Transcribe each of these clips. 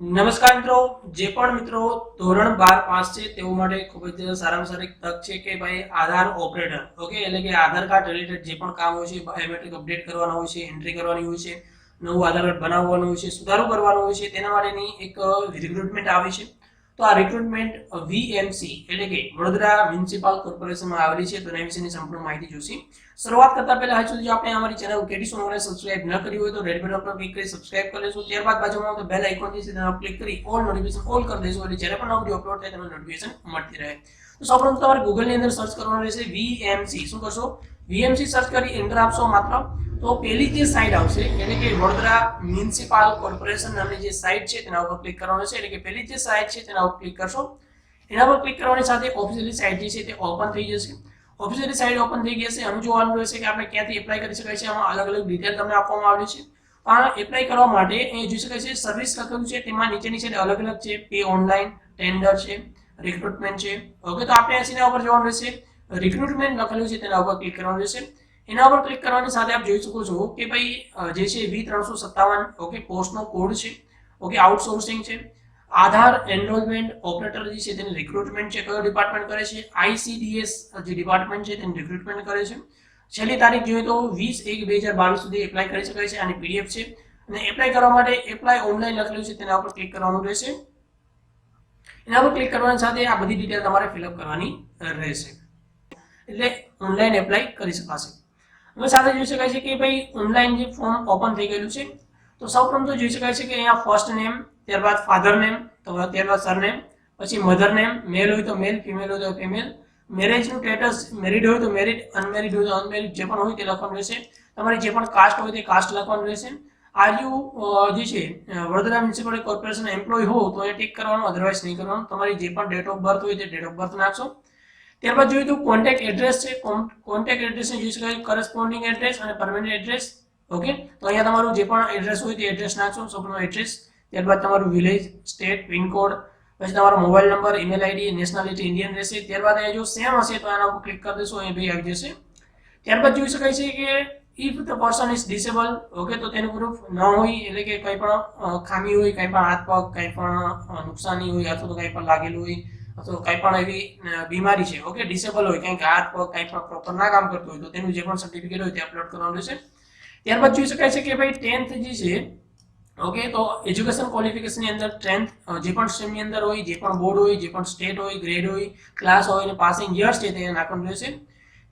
નમસ્કાર મિત્રો, જે પણ મિત્રો ધોરણ 12 પાસ છે તેઓ માટે ખૂબ જ સારામાં સારી તક છે કે ભાઈ આધાર ઓપરેટર ઓકે એટલે કે આધાર કાર્ડ રિલેટેડ જે પણ કામ હોય છે, બાયોમેટ્રિક અપડેટ કરવાનો હોય છે, એન્ટ્રી કરવાની હોય છે, નવું આધાર કાર્ડ બનાવવાનું હોય છે, સુધારો કરવાનો હોય છે, તેના માટેની એક રિક્રુટમેન્ટ આવી છે. તો આ રિક્રુટમેન્ટ વીએમસી એટલે કે વડોદરા મ્યુનિસિપલ કોર્પોરેશનમાં આવેલી છે. તો એના વિશેની સંપૂર્ણ માહિતી જોઈશે. શરૂઆત કરતા પહેલા હજુ સુધી આપણે અમારી ચેનલ કેટી સોનવાને સબસ્ક્રાઇબ ન કરી હોય તો રેડ બટન પર ક્લિક કરી સબસ્ક્રાઇબ કરી લેશો. ત્યારબાદ બાજુમાં આવતો બેલ આઇકોન છે તેના પર ક્લિક કરી ઓલ નોટિફિકેશન ઓલ કરી દેશો એટલે જ્યારે પણ વિડિયો અપલોડ થાય તમને નોટિફિકેશન મળતી રહે. તો સૌપ્રથમ તમારે ગૂગલ ની અંદર સર્ચ કરવાનું રહેશે વીએમસી. શું કરશો? વીએમસી સર્ચ કરી એન્ટર આપશો માત્ર તો પેલી જે સાઇટ આવશે એટલે કે વડોદરા મ્યુનિસિપલ કોર્પોરેશન નામની જે સાઇટ છે તેના ઉપર ક્લિક કરવાનું છે. એટલે કે પેલી જે સાઇટ છે તેના ઉપર ક્લિક કરશો. એના પર ક્લિક કરવાની સાથે ઓફિશિયલી સાઇટ જે છે તે ઓપન થઈ જશે. ઓફિશિયલી સાઇટ ઓપન થઈ ગઈ છે. હવે જોવાનું રહેશે કે આપણે ક્યાંથી એપ્લાય કરી શકાય છે. આમાં અલગ અલગ ડિટેલ તમને આપવામાં આવેલી છે. પણ એપ્લાય કરવા માટે અહીં જોઈ શકાય છે સર્વિસ લખેલું છે, તેમાં નીચેની સાઈડ અલગ અલગ છે. પે ઓનલાઈન, ટેન્ડર છે, રિક્રુટમેન્ટ છે. ઓકે, તો આપણે એના ઉપર જવાનું રહેશે. રિક્રુટમેન્ટ લખેલું છે તેના ઉપર ક્લિક કરવાનું રહેશે. એના ઉપર ક્લિક કરવાની સાથે આપ જોઈ શકો છો કે ભાઈ જે છે V357 ઓકે પોસ્ટનો કોડ છે. ઓકે, આઉટસોર્સિંગ છે. આધાર એનરોલમેન્ટ ઓપરેટર જે છે તેની રિક્રુટમેન્ટ છે, કયો ડિપાર્ટમેન્ટ કરે છે? ICDS જે ડિપાર્ટમેન્ટ છે તેની રિક્રુટમેન્ટ કરે છે. છેલ્લી તારીખ જોઈએ તો 20/1/2022 સુધી એપ્લાય કરી શકાય છે. આની PDF છે અને એપ્લાય કરવા માટે એપ્લાય ઓનલાઈન લખેલું છે તેના ઉપર ક્લિક કરવાનું રહેશે. એના પર ક્લિક કરવાની સાથે આ બધી ડિટેલ તમારે ફિલઅપ કરવાની રહેશે એટલે ઓનલાઈન એપ્લાય કરી શકાશે. હવે સાથે જોઈ શકાય છે કે ભાઈ ઓનલાઈન જે ફોર્મ ઓપન થઈ ગયેલું છે. તો સૌપ્રથમ તો જોઈ શકાય છે કે અહીંયા ફર્સ્ટ નેમ, ત્યારબાદ ફાધર નેમ, ત્યારબાદ સરનેમ, પછી મધર નેમ, મેલ હોય તો મેલ, ફિમેલ હોય તો ફિમેલ, મેરેજનું સ્ટેટસ મેરિડ હોય તો મેરિડ, અનમેરિડ હોય તો અનમેરિડ, જે પણ હોય તે લખવાનું રહેશે. તમારી જે પણ કાસ્ટ હોય તે કાસ્ટ લખવાનું રહેશે. આર યુ જે છે વડોદરા મ્યુનિસિપલ કોર્પોરેશન એમ્પ્લોય હો તો એ ટિક કરવાનું, અધરવાઇઝ નહીં કરવાનું. તમારી જે પણ ડેટ ઓફ બર્થ હોય તે ડેટ ઓફ બર્થ નાખશો. ત્યારબાદ જોઈએ તો કોન્ટેક્ટ એડ્રેસ છે. કોન્ટેક્ટ એડ્રેસ જોઈ શકાય કરસ્પોન્ડિંગ એડ્રેસ અને પરમેનન્ટ એડ્રેસ. ઓકે, તો અહીંયા તમારું જે પણ એડ્રેસ હોય તે એડ્રેસ નાખશો. સૌપ્રથમ એડ્રેસ, ત્યારબાદ તમારું વિલેજ, સ્ટેટ, પિનકોડ, પછી તમારો mobile number, email ID, nationality Indian રહેશે. ત્યારબાદ અહીંયા જો સેમ હશે તો એના ઉપર ક્લિક કરી દેશો, અહીં ભાઈ આવી જશે. ત્યારબાદ જોઈ શકાય છે કે if the person is disable okay તો તેનું પ્રૂફ ન હોય એટલે કે કંઈ પણ ખામી હોય, કંઈ પણ હાથ પગ કંઈ પણ નુકસાની હોય અથવા તો કંઈ પણ લાગેલું હોય અથવા કંઈ પણ એવી બીમારી છે ઓકે ડિસેબલ હોય, કંઈક હાથ પગ કંઈ પણ પ્રોપર ના કામ કરતું હોય તો તેનું જે પણ સર્ટિફિકેટ હોય તે અપલોડ કરવાનું રહેશે. ત્યારબાદ જોઈ શકાય છે કે ભાઈ 10th જે છે ઓકે તો એજ્યુકેશન ક્વોલિફિકેશનની અંદર 10th જે પણ સ્ટ્રીમની અંદર હોય, જે પણ બોર્ડ હોય, જે પણ સ્ટેટ હોય, ગ્રેડ હોય, ક્લાસ હોય અને પાસિંગ યર્સ છે તે નાખવાનું રહેશે.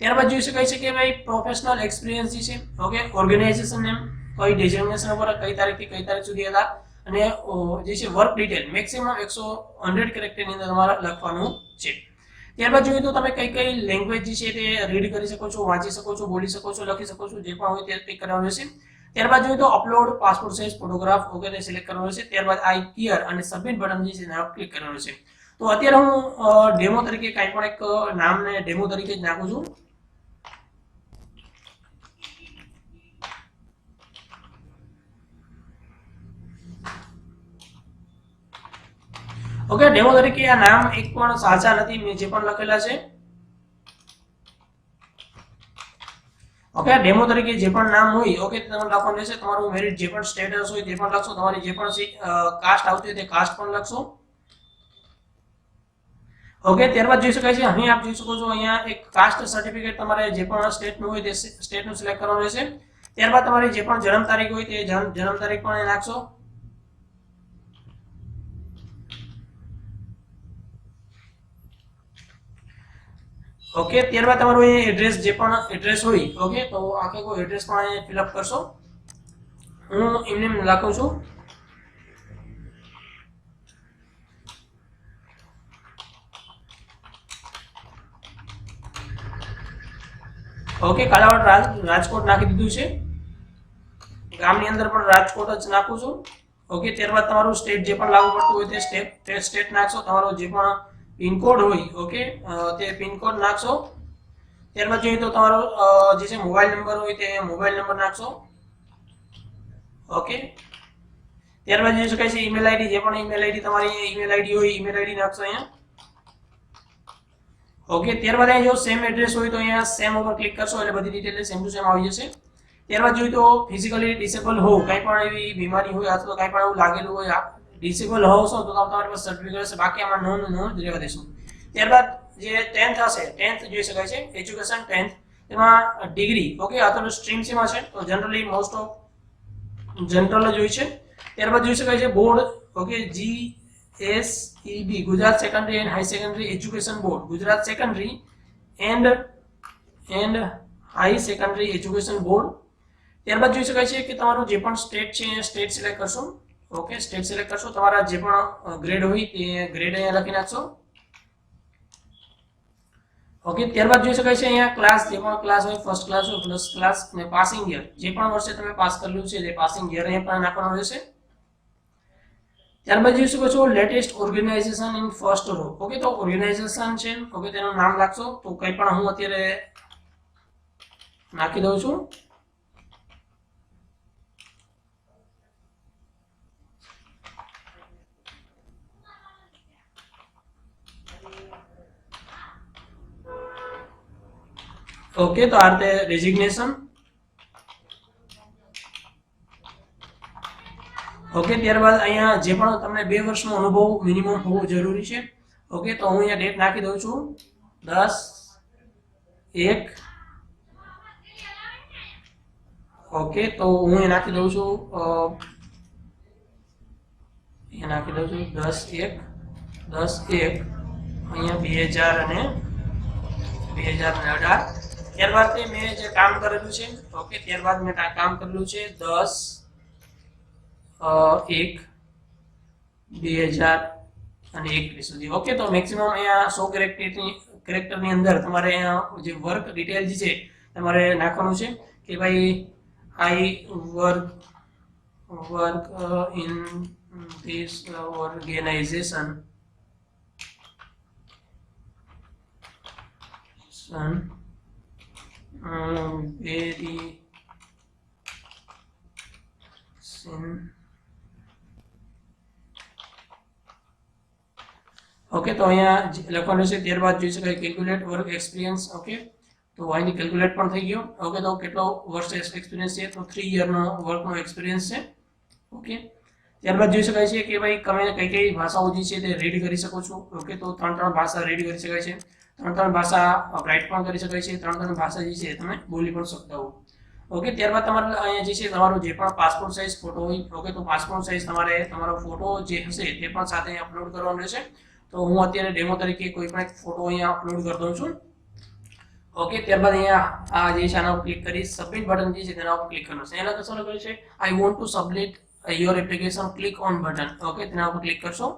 ત્યારબાદ જોઈ શકાય છે કે ભાઈ પ્રોફેશનલ એક્સપિરિયન્સ જે છે ઓકે ઓર્ગેનાઇઝેશન નેમ, કઈ ડેઝિગ્નેશન પર કઈ તારીખથી કઈ તારીખ સુધી હતા અને જે છે વર્ક ડિટેલ મેક્સિમમ 100 કેરેક્ટરની અંદર તમારે લખવાનું છે. ત્યારબાદ જોઈએ તો તમે કઈ કઈ લેંગ્વેજ જે છે તે રીડ કરી શકો છો, વાંચી શકો છો, બોલી શકો છો, લખી શકો છો, જે પણ હોય તે ટિક કરવાનું રહેશે. ત્યારબાદ જોઈએ તો upload passport size photograph okay તે સિલેક્ટ કરવાનું રહેશે. ત્યારબાદ આઈ ક્લિયર અને સબમિટ બટન જે છે તેના પર ક્લિક કરવાનું છે. તો અત્યારે હું ડેમો તરીકે કંઈ પણ એક નામને ડેમો તરીકે જ નાખું છું. ઓકે, ડેમો તરીકે આ નામ એક પણ સાચા નથી, મેં જે પણ લખેલા છે ઓકે ડેમો તરીકે જે પણ નામ હોય ઓકે તમારે લખવાનું રહેશે. તમારું મેરિટ જે પણ સ્ટેટસ હોય તે પણ લખશો. તમારી જે પણ કાસ્ટ આવતી હોય તે કાસ્ટ પણ લખશો. ઓકે, ત્યારબાદ જોઈ શકાય છે અહીં આપ જોઈ શકો છો અહીંયા એક કાસ્ટ સર્ટિફિકેટ તમારે જે પણ સ્ટેટનું હોય તે સ્ટેટનું સિલેક્ટ કરવાનું રહેશે. ત્યારબાદ તમારી જે પણ જન્મ તારીખ હોય તે જન્મ તારીખ પણ નાખશો. ઓકે, ત્યારબાદ તમારું અહીં એડ્રેસ જે પણ એડ્રેસ હોય ઓકે તો આખે કોઈ એડ્રેસ પણ અહીં ફિલઅપ કરશો. હું એમને લખું છું ઓકે કાલાવાડ રાજકોટ નાખી દીધું છે. ગામની અંદર પણ રાજકોટ જ નાખું છું. ઓકે, ત્યારબાદ તમારું સ્ટેટ જે પણ લાગુ પડતું હોય તે સ્ટેટ નાખશો. તમારો જે પણ પિનકોડ હોય ઓકે તે પિનકોડ નાખશો. ત્યારબાદ જોઈએ તો તમારો જે છે મોબાઈલ નંબર હોય તે મોબાઈલ નંબર નાખશો. ઓકે, ત્યારબાદ જોઈ શકાય છે ઈમેલ આઈડી, જે પણ ઈમેલ આઈડી તમારી ઈમેલ આઈડી હોય ઈમેલ આઈડી નાખશો અહીંયા. ઓકે, ત્યારબાદ અહીં જો સેમ એડ્રેસ હોય તો અહીંયા સેમ ઉપર ક્લિક કરશો એટલે બધી ડિટેલ સેમ ટુ સેમ આવી જશે. ત્યારબાદ જોઈએ તો ફિઝિકલી ડિસેબલ હો, કંઈ પણ એવી બીમારી હોય અથવા કંઈ પણ એવું લાગેલું હોય ડિસેબલ હોશો તો તમારી પાસે સર્ટિફિકેટ હશે, બાકી આમાં નોન રહેવા દેશું. ત્યારબાદ જે 10th હશે, 10th જોઈ શકાય છે, એજ્યુકેશન 10th, તેમાં ડિગ્રી, ઓકે, આ તો સ્ટ્રીમ શેમાં છે, તો જનરલી મોસ્ટ ઓફ જનરલ જ હોય છે. ત્યારબાદ જોઈ શકાય છે board, okay, GSEB, Gujarat secondary and high secondary education board, Gujarat secondary and high secondary education board. ત્યારબાદ જોઈ શકાય છે કે તમારું જે પણ સ્ટેટ છે એ સ્ટેટ સિલેક્ટ કરશો, ઓકે, સ્ટેટ સિલેક્ટ કરશો, તમારા જે પણ ગ્રેડ હોય તે ગ્રેડ અહીંયા લખી નાખશો, ઓકે. ત્યારબાદ જોઈ શકાય છે અહીંયા ક્લાસ, જે પણ ક્લાસ હોય, ફર્સ્ટ ક્લાસ હોય, પ્લસ ક્લાસ, અને પાસિંગ યર, જે પણ વર્ષે તમે પાસ કરેલું છે તે પાસિંગ યર અહીંયા પણ નાખવાનું રહેશે. ત્યારબાદ જોઈ શકો છો latest organisation in first row, okay, તો ઓર્ગેનાઇઝેશન છે, ઓકે, તેનું નામ લાગશો, તો કંઈ પણ હું અત્યારે નાખી દઉં છું. ઓકે, તો આ રીતે રેઝિગ્નેશન, ઓકે. ત્યારબાદ અહીંયા જે પણ તમને 2 વર્ષનો અનુભવ મિનિમમ હોવો જરૂરી છે, ઓકે, તો હું અહીંયા ડેટ નાખી દઉં છું 10/1, ઓકે, તો હું અહીંયા નાખી દઉં છું 10/1 અહીંયા 2018. ત્યારબાદ મેં જે કામ કરેલું છે, ઓકે, ત્યારબાદ મેં કામ કરેલું છે 10/1/2021 સુધી, ઓકે. તો મેક્સિમમ અહીંયા 100 કેરેક્ટરની અંદર તમારે અહીંયા જે વર્ક ડિટેલ જે છે તમારે નાખવાનું છે કે ભાઈ I work in this organisation very okay, તો અહીંયા લખવાનું છે. ત્યારબાદ જોઈ શકાય કેલ્ક્યુલેટ વર્ક એક્સપિરિયન્સ, ઓકે, તો અહીંથી કેલ્ક્યુલેટ પણ થઈ ગયો, ઓકે. તો કેટલો વર્ષ એક્સપિરિયન્સ છે, તો 3 યરનો વર્કનો એક્સપિરિયન્સ છે, ઓકે. ત્યારબાદ જોઈ શકાય છે કે ભાઈ તમે કઈ ભાષાઓ જે છે તે રીડ કરી શકો છો, ઓકે, તો 3 ભાષા રીડ કરી શકાય છે, 3 ભાષા રાઇટ પણ કરી શકાય છે, 3 ભાષા જે છે તમે બોલી પણ શકતા હો, ઓકે. ત્યારબાદ તમારે અહીંયા જે છે તમારો જે પણ પાસપોર્ટ સાઇઝ ફોટો હોય, ઓકે, તો પાસપોર્ટ સાઇઝ તમારે તમારો ફોટો જે હશે તે પણ સાથે અપલોડ કરવાનો રહેશે. તો હું અત્યારે ડેમો તરીકે કોઈ પણ એક ફોટો અહીંયા અપલોડ કરી દઉં છું, ઓકે. ત્યારબાદ અહીંયા આ જે છે આના ઉપર ક્લિક કરી સબમિટ બટન જે છે તેના ઉપર ક્લિક કરવાનું છે. એના કશું લખ્યું છે I want to submit your application, click on button, okay, તેના ઉપર ક્લિક કરશો.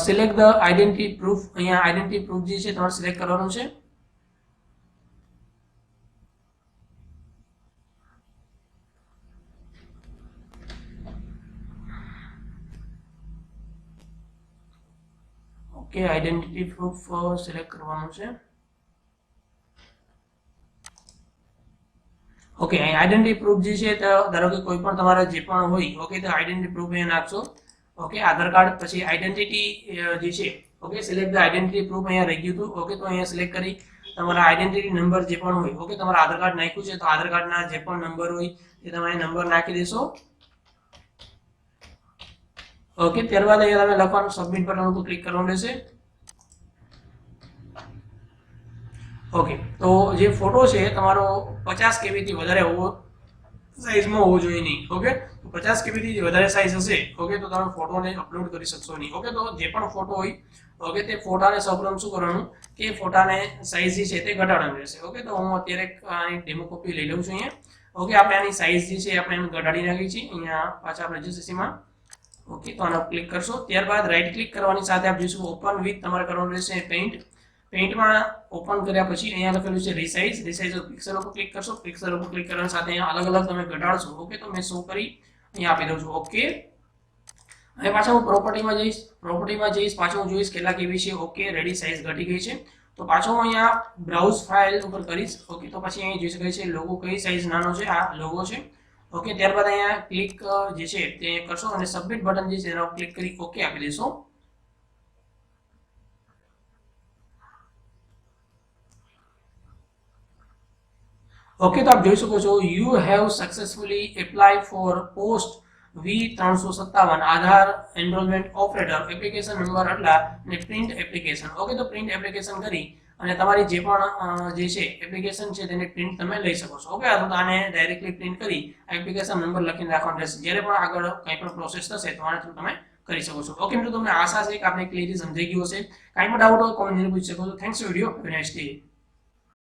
સિલેક્ટ ધ આઈડેન્ટિટી પ્રૂફ, અહીંયા આઈડેન્ટિટી પ્રૂફ જે છે તમારે સિલેક્ટ કરવાનું છે, ઓકે. આઈડેન્ટિટી પ્રૂફ સિલેક્ટ કરવાનું છે, ઓકે. આઈડેન્ટિટી પ્રૂફ જે છે તો ધારો કે કોઈ પણ તમારા જે પણ હોય, ઓકે, તો આઈડેન્ટિટી પ્રૂફ અહીંયા નાખશો, ઓકે. આધાર કાર્ડ, પછી આઈડેન્ટિટી જે છે, okay, select the identity proof અહીંયા રહી ગયું હતું, ઓકે. તો અહીંયા સિલેક્ટ કરી તમારા આઈડેન્ટિટી નંબર જે પણ હોય, ઓકે, તમારા આધાર કાર્ડ નાખ્યું છે તો આધાર કાર્ડના જે પણ નંબર હોય એ તમે નંબર નાખી દેશો, ઓકે. ત્યારબાદ અહીંયા તમે લખવાનું સબમિટ બટન ઉપર ક્લિક કરવાનું રહેશે, ઓકે. તો જે ફોટો છે તમારો 50 KB થી વધારે હોવો સાઇઝમાં હોવો જોઈએ નહીં, ઓકે. 50 KB થી વધારે સાઇઝ હશે, ઓકે, તો તમે ફોટોને અપલોડ કરી શકશો નહીં, ઓકે. તો જે પણ ફોટો હોય, ઓકે, તે ફોટાને સૌપ્રથમ શું કરવાનું કે ફોટાને સાઇઝ જે છે તે ઘટાડવાની રહેશે, ઓકે. તો હું અત્યારે આની ડેમો કોપી લઈ લઉં છું અહીંયા, ઓકે. આપણે આની સાઇઝ જે છે આપણે એને ઘટાડી નાખી છે અહીંયા પાછા આપણે રજિસ્ટ્રેશનમાં, ઓકે. તો આના ક્લિક કરશો. ત્યારબાદ રાઈટ ક્લિક કરવાની સાથે આપણે જોઈશું ઓપન વિથ, તમારે કરવાનું રહેશે પેઇન્ટ. પેઇન્ટમાં ઓપન કર્યા પછી અહીંયા લખેલું છે રીસાઇઝ, રીસાઇઝ પિક્સલ ઉપર ક્લિક કરશો, પિક્સલ ઉપર ક્લિક કરવાની સાથે અહીંયા અલગ અલગ તમે ઘટાડશો, ઓકે. તો મેં શો કરી અહીંયા આપી દઉં છું, ઓકે. હવે પાછા હું પ્રોપર્ટીમાં જઈશ, પાછો હું જોઈશ કેટલા કેબી છે, ઓકે. રેડી, સાઇઝ ઘટી ગઈ છે, તો પાછો હું અહીંયા બ્રાઉઝ ફાઇલ ઉપર કરીશ, ઓકે. તો પછી અહીં જોઈ શકાય છે લોગો કઈ સાઇઝ નાનો છે, આ લોગો છે, ઓકે. ત્યારબાદ અહીંયા ક્લિક જે છે તે કરશો અને સબમિટ બટન જે છે તેના ઉપર ક્લિક કરી ઓકે આપી દેશો, ઓકે, તો આપ જોઈ શકો છો you have successfully apply four post V357 Aadhaar enrolment operator application number આટલા ને પ્રિન્ટ એપ્લિકેશન. ઓકે, તો પ્રિન્ટ એપ્લિકેશન કરી અને તમારી જે પણ જે છે એપ્લિકેશન છે તેને પ્રિન્ટ તમે લઈ શકો છો. ઓકે, તો આને ડાયરેક્ટલી પ્રિન્ટ કરી એપ્લિકેશન નંબર લખીને રાખવાનો રહેશે. જ્યારે પણ આગળ કંઈ પણ પ્રોસેસ થશે તો આને થ્રુ તમે કરી શકો છો. ઓકે મિત્રો, તમને આશા છે કે આપણે ક્લિયરલી સમજાઈ ગયું હશે. કાંઈ પણ ડાઉટ હોય કોમેન્ટ કરીને પૂછી શકો છો. Thanks video. Have a nice day.